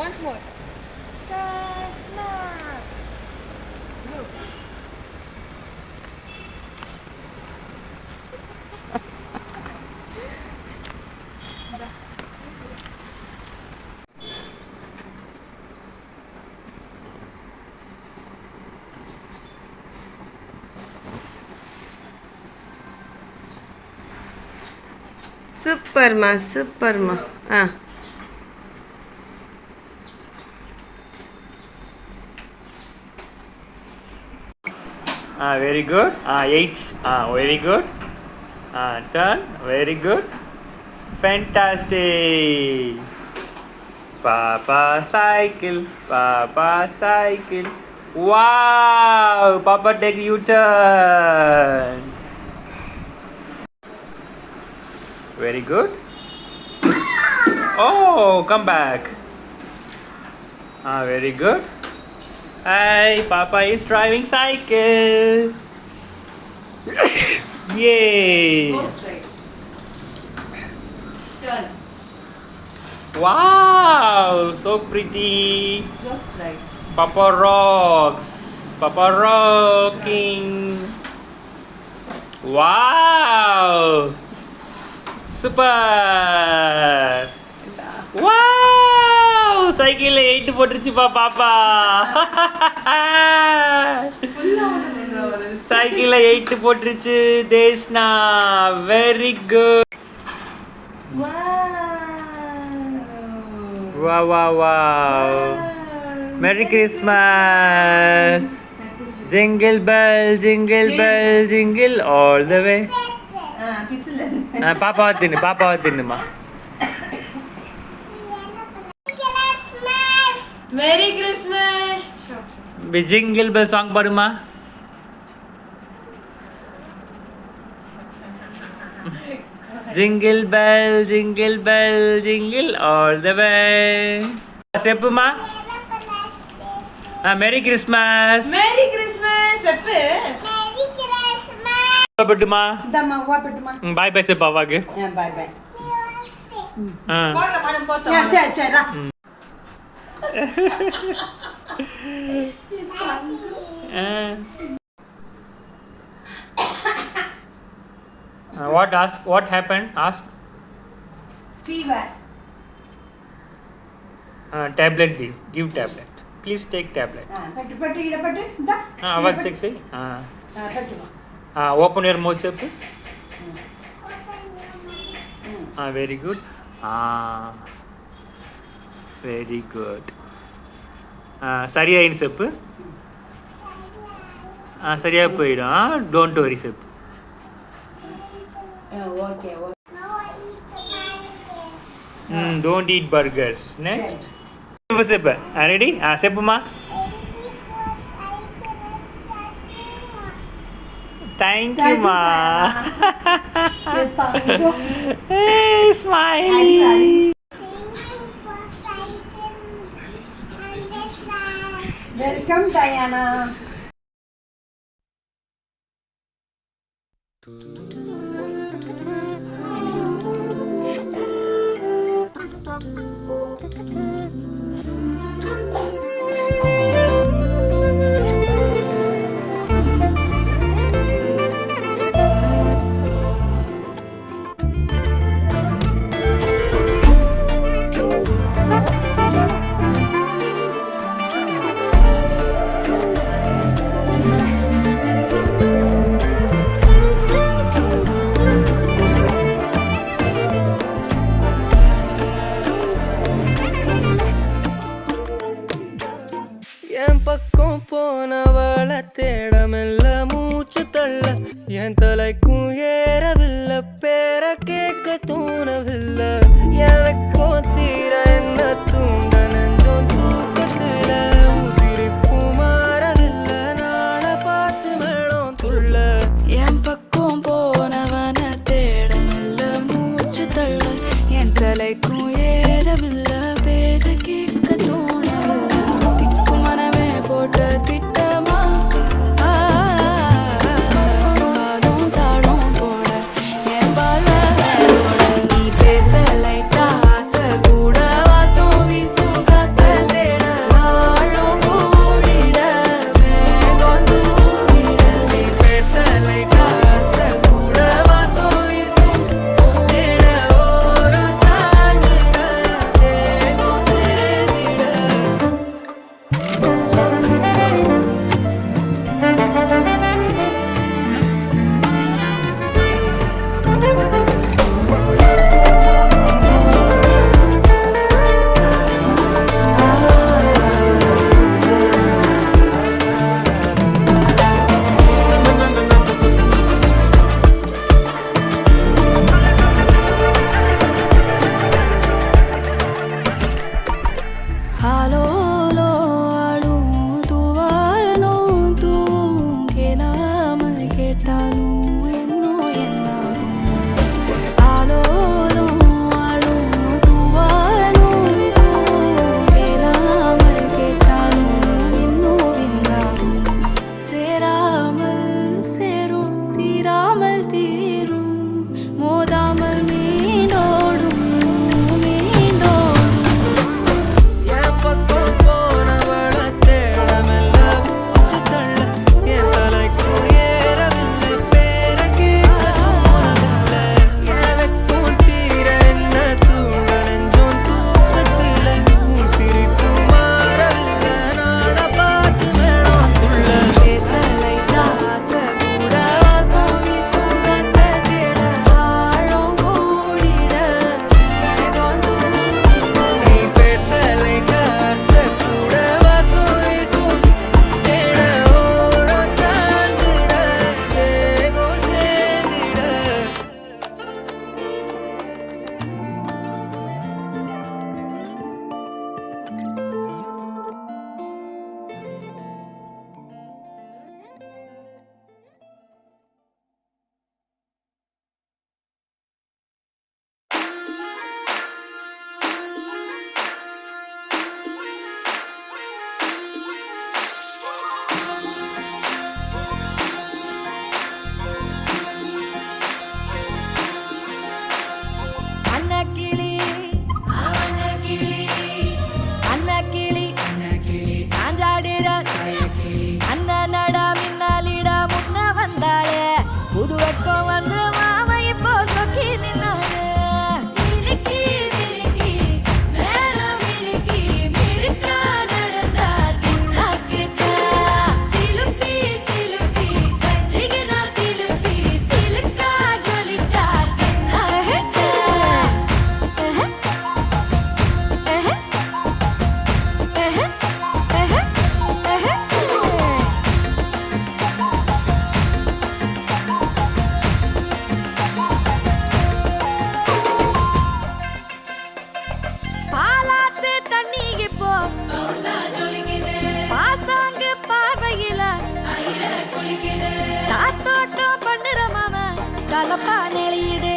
once more. Start now. Go. சூப்பர்மா சூப்பர்மா. Very good. 8. Very good. Turn. Very good. Fantastic. Papa cycle. Papa cycle. Wow. Papa take U-turn. Very good. Oh, come back. Very good. Hi, Papa is driving cycle. Yay! Go straight. Turn. Wow, so pretty. Go straight. Papa rocks. Papa rocking. Wow! Super! Wow! Cycle 8 போட்டுருச்சுப்பா பாப்பா. சைக்கிள்ல 8 போட்டுருச்சு Deshna. Very good. Wow wow wow. Merry Christmas. Jingle bell jingle bell jingle all the way. பாப்பாவை தின்னுமா. Merry Christmas. Jingle bell song பாடுமா. Jingle bell jingle all the way. செப்புமா. Merry Christmas. Merry Christmas. செப்பு. Merry Christmas. பட்டுமா. இந்தம்மா வாப்பட்டுமா. பாய் பாய் செப்பா வாக்கு. By by. போத்த சரி ரா. What happened? Ask. Fever. Tablet. Give tablet. Please take tablet. பட்டு இடப்பட்டு இந்தா. Avak check say. பட்டுமா. Open your mouth sep. Very good. Very good. சரியா இன் செப்பு. சரியா போயிடும். Don't worry செப்பு. Okay. Don't eat burgers. Next. செப்பு. Ready? செப்புமா. Thank you ma. Hey, smiley. Welcome Diana. என் பக்கம் போனவள தேடமெல்ல மூச்சு தள்ள என் தலைக்கும் ஏறவில்லை பேர கேட்க தோணவில்லை எனக்கும் தீர என்ன தூண்ட நெஞ்சம் தூக்கத்துல உசிரிப்பு மாறவில்லை நாள பார்த்து மேளம் துள்ள என் பக்கம் போனவன தேடமெல்ல மூச்சு தள்ள என் தலைக்கும் ஏறவில்லை பேர கேட்க தோணவில்லை திக்கு மனமே போட்ட திட்டமா பாதம் தாடும் போட கலப்பா நெளியுது